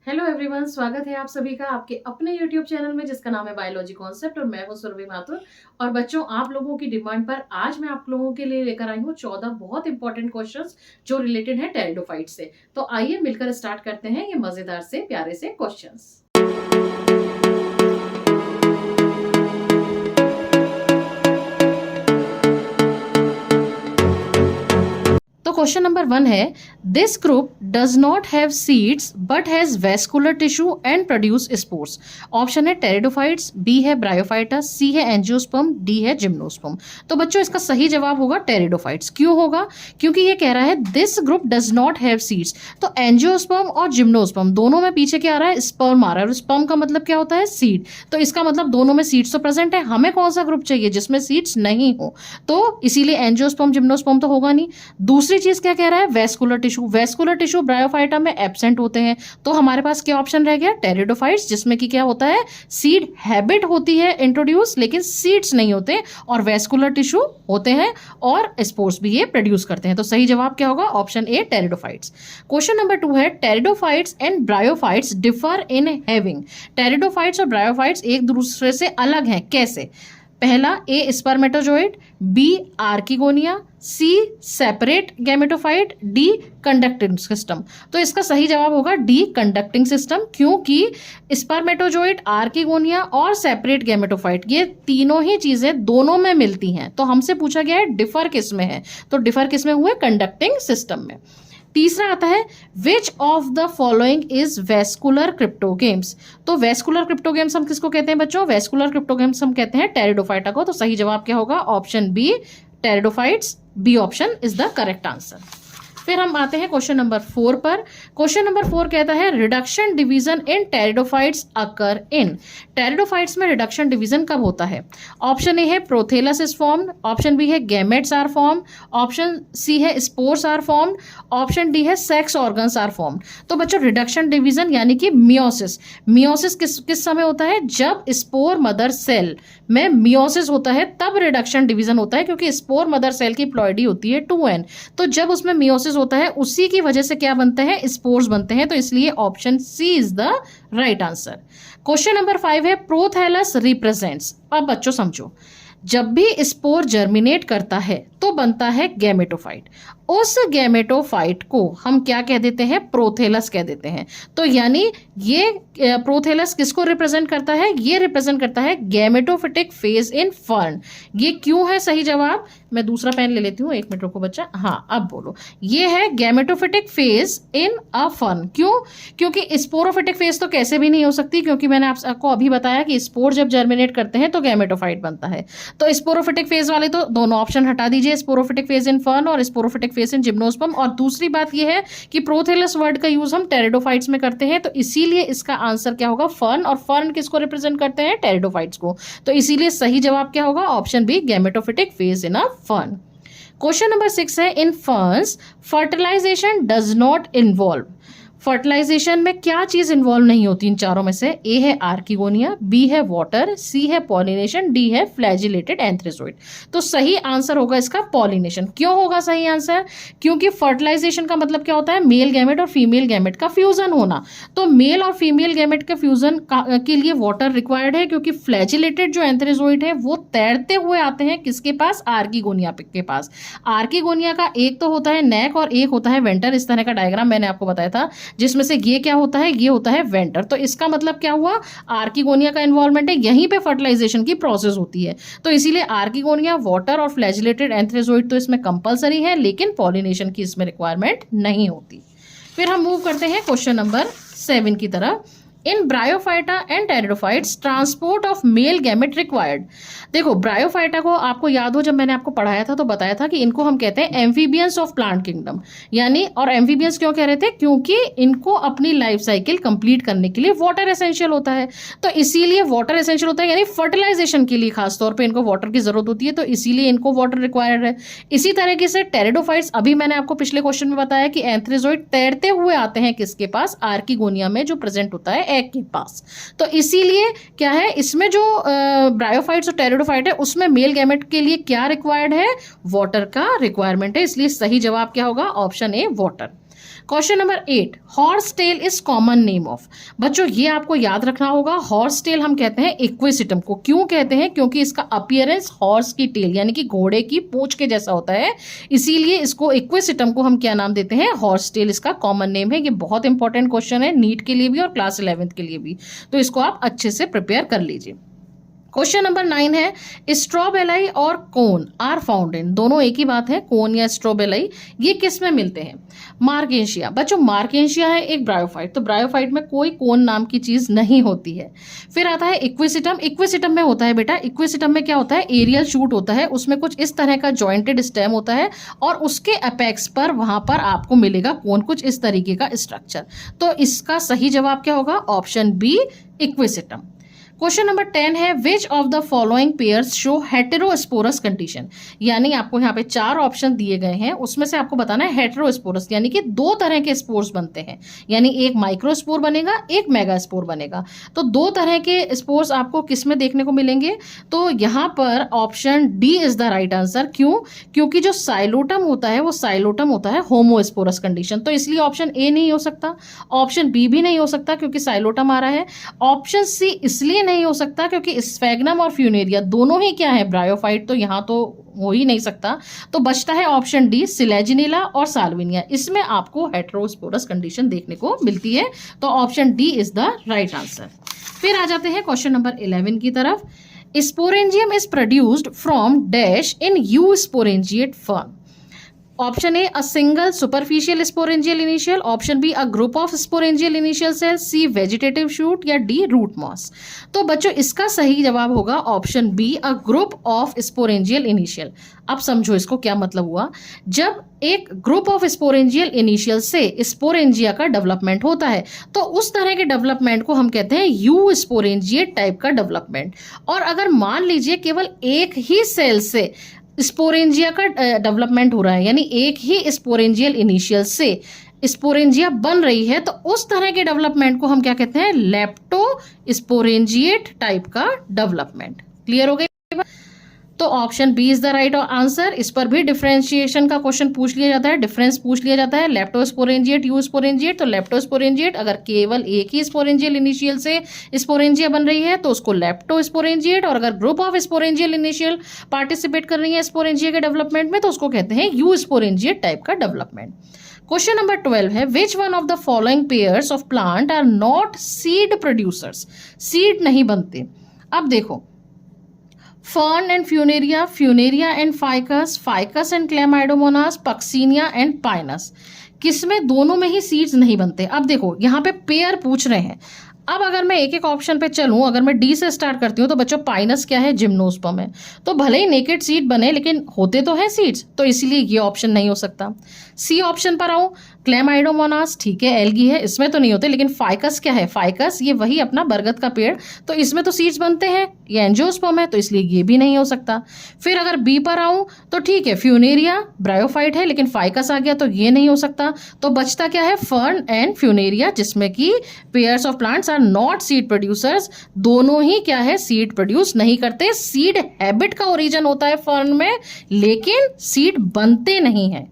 Hello everyone, स्वागत है आप सभी का आपके अपने यूट्यूब चैनल में जिसका नाम है बायोलॉजी कॉन्सेप्ट और मैं हूं सुरभि माथुर। और बच्चों, आप लोगों की डिमांड पर आज मैं आप लोगों के लिए लेकर आई हूं 14 बहुत इंपॉर्टेंट क्वेश्चंस जो रिलेटेड है टेरिडोफाइट से। तो आइए मिलकर स्टार्ट करते हैं ये मजेदार से प्यारे से क्वेश्चंस। तो क्वेश्चन नंबर 1 है, this group does not have seeds but has vascular tissue and produce spores. Option है टेरिडोफाइट्स, बी है ब्रायोफाइटा, सी है एंजियोस्पर्म, डी है जिम्नोस्पर्म। तो बच्चों इसका सही जवाब होगा टेरिडोफाइट्स। क्यों होगा? क्योंकि ये कह रहा है this group does not have seeds. तो एंजियोस्पर्म और जिम्नोस्पर्म दोनों में पीछे क्या आ रहा है? स्पर्म आ रहा है। और स्पर्म का मतलब क्या होता है? सीड। तो इसका मतलब दोनों में सीड्स तो प्रेजेंट है। हमें कौन सा ग्रुप चाहिए जिसमें सीड्स नहीं हो? तो इसीलिए एंजियोस्पर्म जिम्नोस्पर्म तो होगा नहीं। दूसरी चीज क्या कह रहा है? Vascular tissue. Vascular tissue bryophyta में एब्सेंट होते हैं। तो हमारे पास क्या ऑप्शन रह गया? टेरिडोफाइट्स, जिसमें कि क्या होता है? सीड हैबिट होती है इंट्रोड्यूस, लेकिन सीड्स नहीं होते, और वेस्कुलर टिश्यू होते हैं और स्पोर्स भी ये प्रोड्यूस करते हैं। तो सही जवाब क्या होगा? Option A pteridophytes. Question number 2 है, pteridophytes and bryophytes differ in having. Pteridophytes और ब्रायोफाइट्स एक दूसरे से अलग हैं। कैसे? पहला, A spermatozoid, B archegonia, C separate gametophyte, D conducting system. तो इसका सही जवाब होगा डी कंडक्टिंग सिस्टम, क्योंकि स्पर्मेटोजोइड, आर्किगोनिया और सेपरेट गैमेटोफाइट ये तीनों ही चीजें दोनों में मिलती हैं। तो हमसे पूछा गया है डिफर किस में है, तो डिफर किस में हुए? कंडक्टिंग सिस्टम में। तीसरा आता है, which of the following is vascular cryptogams. तो वेस्कुलर क्रिप्टोगेम्स हम किसको कहते हैं बच्चों? वेस्कुलर क्रिप्टोगेम्स हम कहते हैं टेरिडोफाइटा को। तो सही जवाब क्या होगा? Option B pteridophytes. B option is the correct answer. फिर हम आते हैं क्वेश्चन नंबर 4 पर। क्वेश्चन नंबर 4 कहता है, reduction division in pteridophytes occur in. Pteridophytes में रिडक्शन डिवीजन कब होता है? ऑप्शन ए है prothallus is formed, option B है gametes are formed, option C है spores are formed, option D है सेक्स ऑर्गन्स आर फॉर्म्ड। तो बच्चों रिडक्शन डिवीजन यानी कि मियोसिस, मियोसिस किस समय होता है? जब स्पोर मदर सेल में मियोसिस होता है तब रिडक्शन डिवीजन होता है, क्योंकि स्पोर मदर सेल की प्लॉइडी होती है 2n। तो जब उसमें मियोसिस होता है उसी की वजह से क्या बनते हैं? स्पोर्स बनते हैं। तो इसलिए option C is the right answer. Question number 5 है, प्रोथैलस रिप्रेजेंट्स। अब बच्चों समझो, जब भी स्पोर जर्मिनेट करता है तो बनता है गैमेटोफाइट। उस गैमेटोफाइट को हम क्या कह देते हैं? प्रोथेलस कह देते हैं। तो यानी ये प्रोथेलस किसको रिप्रेजेंट करता है? ये रिप्रेजेंट करता है गैमेटोफिटिक फेज इन फर्न। ये क्यों है सही जवाब? मैं दूसरा पेन ले लेती हूँ, 1 मिनट रुको बच्चा। हाँ अब बोलो। ये है gametophytic phase in a fern. क्यों? क्योंकि स्पोरोफिटिक फेज तो कैसे भी नहीं हो सकती, क्योंकि मैंने आपको अभी बताया कि स्पोर जब जर्मिनेट करते हैं तो गैमेटोफाइट बनता है। तो स्पोरोफिटिक फेज वाले तो दोनों ऑप्शन हटा दीजिए, स्पोरोफिटिक फेज इन फर्न और स्पोरोफिटिक फेज इन जिम्नोस्पर्म। और दूसरी बात यह है कि प्रोथेलस वर्ड का यूज हम टेरिडोफाइट्स में करते हैं, तो इसीलिए इसका आंसर क्या होगा? फर्न। और फर्न किसको रिप्रेजेंट करते हैं? टेरिडोफाइट्स को। तो इसीलिए सही जवाब क्या होगा? Option B gametophytic phase in a fern. Question number 6 है, in ferns fertilization does not involve. Fertilization में क्या चीज इन्वॉल्व नहीं होती इन चारों में से? ए है आर्किगोनिया, बी है वाटर, सी है पॉलिनेशन, डी है फ्लैजिलेटेड एंथ्रेजोइड। तो सही आंसर होगा इसका पॉलिनेशन। क्यों होगा सही आंसर? क्योंकि फर्टिलाइजेशन का मतलब क्या होता है? मेल गैमेट और फीमेल गैमेट का फ्यूजन होना। तो मेल और फीमेल गैमेट के फ्यूजन के लिए वाटर रिक्वायर्ड है, क्योंकि फ्लैजिलेटेड जो एंथ्रेजोइड है वो तैरते हुए आते हैं किसके पास? आर्किगोनिया के पास। आर्किगोनिया का एक तो होता है नेक और एक होता है वेंटर। इस तरह का डायग्राम मैंने आपको बताया था, जिसमें से ये क्या होता है? ये होता है वेंटर। तो इसका मतलब क्या हुआ? आर्किगोनिया का इन्वॉल्वमेंट है, यहीं पे फर्टिलाइजेशन की प्रोसेस होती है। तो इसीलिए आर्किगोनिया, वाटर और फ्लैजिलेटेड एंथ्रेजोइड तो इसमें कंपलसरी है, लेकिन पॉलिनेशन की इसमें रिक्वायरमेंट नहीं होती। फिर हम मूव करते हैं क्वेश्चन नंबर 7 की तरफ। In bryophyta and pteridophytes transport of male gamete required. देखो ब्रायोफाइटा को आपको याद हो, जब मैंने आपको पढ़ाया था तो बताया था कि इनको हम कहते हैं एम्फीबियंस ऑफ प्लांट किंगडम। यानी, और एम्फीबियंस क्यों कह रहे थे? क्योंकि इनको अपनी लाइफ साइकिल कंप्लीट करने के लिए वाटर एसेंशियल होता है। तो इसीलिए वाटर एसेंशियल होता है, यानी फर्टिलाइजेशन के लिए खासतौर पर इनको वाटर की जरूरत होती है, तो इसीलिए इनको वाटर रिक्वायर्ड है। इसी तरीके से टेरिडोफाइट्स, अभी मैंने आपको पिछले क्वेश्चन में बताया कि एंथ्रेजोइड तैरते हुए आते हैं किसके पास? आर्किगोनिया में, जो प्रेजेंट होता है एग के पास। तो इसीलिए क्या है, इसमें जो ब्रायोफाइट्स और टेरिडोफाइट है उसमें मेल गैमेट के लिए क्या रिक्वायर्ड है? वाटर का रिक्वायरमेंट है। इसलिए सही जवाब क्या होगा? Option A water. Question number 8, horse tail is common name of. बच्चों ये आपको याद रखना होगा, हॉर्स टेल हम कहते हैं इक्वेसिटम को। क्यों कहते हैं? क्योंकि इसका अपीयरेंस हॉर्स की टेल यानी कि घोड़े की पूंछ के जैसा होता है, इसीलिए इसको इक्वेसिटम को हम क्या नाम देते हैं? हॉर्स टेल इसका कॉमन नेम है। ये बहुत इंपॉर्टेंट क्वेश्चन है नीट के लिए भी और क्लास 11th के लिए भी, तो इसको आप अच्छे से प्रिपेयर कर लीजिए। क्वेश्चन नंबर 9 है, स्ट्रोबेलाई और कोन आर फाउंड इन। दोनों एक ही बात है, कोन या स्ट्रोबेलाई, ये किस में मिलते हैं? मार्केशिया। बच्चों मार्केशिया है एक ब्रायोफाइट, तो ब्रायोफाइट में कोई कोन नाम की चीज नहीं होती है। फिर आता है इक्विसिटम। इक्विसिटम में होता है बेटा, इक्विसिटम में क्या होता है? एरियल शूट होता है, उसमें कुछ इस तरह का जॉइंटेड स्टेम होता है और उसके अपेक्स पर वहां पर आपको मिलेगा कोन, कुछ इस तरीके का स्ट्रक्चर। तो इसका सही जवाब क्या होगा? Option B, equisetum. Question number 10 है, which of the following pairs show heterosporous condition. यानी आपको यहाँ पे 4 ऑप्शन दिए गए हैं, उसमें से आपको बताना है हेटेरोस्पोरस यानी कि 2 तरह के स्पोर्स बनते हैं, यानी एक माइक्रोस्पोर बनेगा, एक मेगास्पोर बनेगा। तो 2 तरह के स्पोर्स आपको किस में देखने को मिलेंगे? तो यहाँ पर option D is the right answer. क्यों? क्योंकि जो साइलोटम होता है वो साइलोटम होता है होमोस्पोरस कंडीशन, तो इसलिए ऑप्शन ए नहीं हो सकता, ऑप्शन बी भी नहीं हो सकता क्योंकि साइलोटम आ रहा है, ऑप्शन सी इसलिए नहीं हो सकता क्योंकि स्फेग्नम और फ्यूनेरिया दोनों ही क्या है? ब्रायोफाइट, तो यहां तो हो ही नहीं सकता। तो बचता है ऑप्शन डी, सिलेजिनिला और साल्विनिया, इसमें आपको हेटेरोस्पोरस कंडीशन देखने को मिलती है, तो option D is the right answer. फिर आ जाते हैं क्वेश्चन नंबर 11 की तरफ। Sporangium is produced from dash in eusporangiate fern. Option A, a single superficial sporangial initial, option B, a group of sporangial initial cell, C vegetative shoot या D root moss. तो बच्चों इसका सही जवाब होगा option B, a group of sporangial initial. अब समझो इसको क्या मतलब हुआ। जब एक ग्रुप ऑफ स्पोरेंजियल इनिशियल से स्पोरेंजिया का डेवलपमेंट होता है तो उस तरह के डेवलपमेंट को हम कहते हैं यू स्पोरेंजिएट टाइप का डेवलपमेंट। और अगर मान लीजिए केवल एक ही सेल से स्पोरेंजिया का डेवलपमेंट हो रहा है, यानी एक ही स्पोरेंजियल इनिशियल से स्पोरेंजिया बन रही है, तो उस तरह के डेवलपमेंट को हम क्या कहते हैं? लेप्टो स्पोरेंजिएट टाइप का डेवलपमेंट। क्लियर हो गई? तो option B is the right answer. इस पर भी डिफरेंशिएशन का क्वेश्चन पूछ लिया जाता है, डिफरेंस पूछ लिया जाता है, लेप्टोस्पोरेंजिएट यू स्पोरेंजिएट। तो लेप्टोस्पोरेंजिएट अगर केवल एक ही स्पोरेंजियल इनिशियल से स्पोरेंजिया बन रही है तो उसको लेप्टोस्पोरेंजिएट, और अगर group of sporangial initial participate कर रही है स्पोरेंजिया के डेवलपमेंट में तो उसको कहते हैं यू स्पोरेंजिएट टाइप का डेवलपमेंट। क्वेश्चन नंबर 12 है, which one of the following pairs of plant are not seed producers. Seed नहीं बनते। अब देखो, fern and Funaria, Funaria and Ficus, Ficus and Chlamydomonas, Puccinia and Pinus, किसमें? दोनों में ही seeds नहीं बनते। अब देखो यहाँ पे पेयर पूछ रहे हैं। अब अगर मैं एक एक ऑप्शन पे चलूं, अगर मैं डी से स्टार्ट करती हूँ तो बच्चों पाइनस क्या है? जिम्नोस्पर्म है। तो भले ही नेकेड सीड बने लेकिन होते तो हैं सीड्स, तो इसलिए ये ऑप्शन नहीं हो सकता। सी ऑप्शन पर आऊं, क्लेमाइडोमोनास, ठीक है एल्गी है, इसमें तो नहीं होते। लेकिन फाइकस क्या है? फाइकस ये वही अपना बरगद का पेड़, तो इसमें तो सीड्स बनते हैं, ये एंजियोस्पर्म है, तो इसलिए ये भी नहीं हो सकता। फिर अगर बी पर आऊं तो ठीक है, फ्यूनेरिया ब्रायोफाइट है लेकिन फाइकस आ गया तो ये नहीं हो सकता। तो बचता क्या है? फर्न एंड फ्यूनेरिया, जिसमें कि pairs of plants are not seed producers. दोनों ही क्या है? सीड प्रोड्यूस नहीं करते। सीड हैबिट का ओरिजिन होता है फर्न में, लेकिन सीड बनते नहीं है।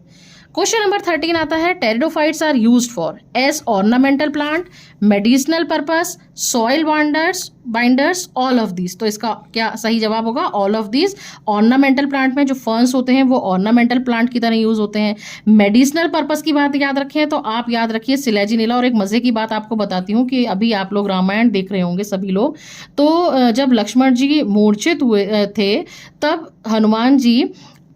क्वेश्चन नंबर 13 आता है, pteridophytes are used for as ornamental plant, medicinal purpose, soil binders, all of these. तो इसका क्या सही जवाब होगा? All of these. Ornamental plant में जो फर्न्स होते हैं वो ऑर्नामेंटल प्लांट की तरह यूज होते हैं। मेडिसिनल पर्पस की बात याद रखें तो आप याद रखिए सिलेजिनिला। और एक मजे की बात आपको बताती हूँ कि अभी आप लोग रामायण देख रहे होंगे सभी लोग, तो जब लक्ष्मण जी मूर्छित हुए थे तब हनुमान जी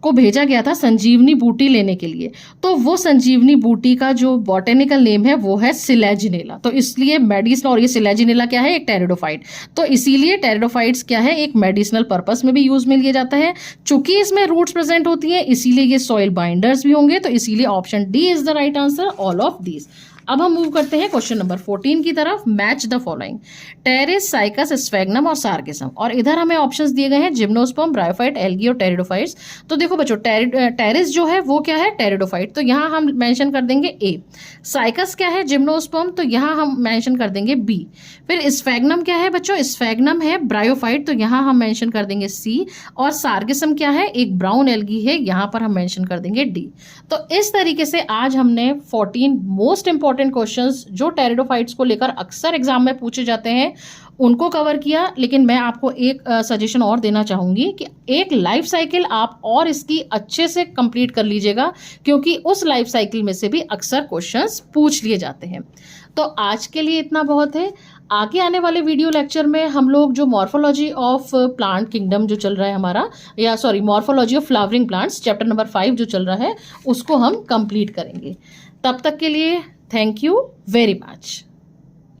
को भेजा गया था संजीवनी बूटी लेने के लिए, तो वो संजीवनी बूटी का जो बॉटेनिकल नेम है वो है सिलेजिनेला। तो इसलिए मेडिसिन, और ये सिलेजिनेला क्या है? एक टेरिडोफाइट, तो इसीलिए टेरिडोफाइट्स क्या है? एक मेडिसिनल पर्पस में भी यूज में लिया जाता है। चूंकि इसमें रूट्स प्रेजेंट होती हैं इसीलिए ये सॉइल बाइंडर्स भी होंगे, तो इसीलिए option D is the right answer, all of these. अब हम मूव करते हैं क्वेश्चन नंबर 14 की तरफ। Match the following, Pteris, Cycas, Sphagnum और सार्गेसम। और इधर हमें ऑप्शंस दिए गए हैं जिम्नोस्पर्म, ब्रायोफाइट, एल्गी और टेरिडोफाइट्स। तो देखो बच्चों, टेरिस जो है वो क्या है, टेरिडोफाइट, तो यहाँ हम मेंशन कर देंगे ए। साइकस क्या है, जिम्नोस्पर्म, तो यहाँ हम मेंशन कर देंगे बी। फिर स्फैग्नम क्या है बच्चों, स्फैग्नम है ब्रायोफाइट, तो यहाँ हम मेंशन कर देंगे सी। और सार्गेसम क्या है, एक ब्राउन एल्गी है, यहाँ पर हम मेंशन कर देंगे डी। तो इस तरीके से आज हमने 14 मोस्ट इंपॉर्टेंट क्वेश्चंस जो टेरिडोफाइट्स को लेकर अक्सर एग्जाम में पूछे जाते हैं उनको कवर किया। लेकिन मैं आपको एक सजेशन और देना चाहूंगी कि एक लाइफ साइकिल आप और इसकी अच्छे से कंप्लीट कर लीजिएगा, क्योंकि उस लाइफ साइकिल में से भी अक्सर क्वेश्चंस पूछ लिए जाते हैं। तो आज के लिए इतना बहुत है। आगे आने वाले वीडियो लेक्चर में हम लोग जो मॉर्फोलॉजी ऑफ प्लांट किंगडम जो चल रहा है हमारा, या sorry morphology of flowering plants chapter number 5 जो चल रहा है, उसको हम कंप्लीट करेंगे। तब तक के लिए थैंक यू वेरी मच।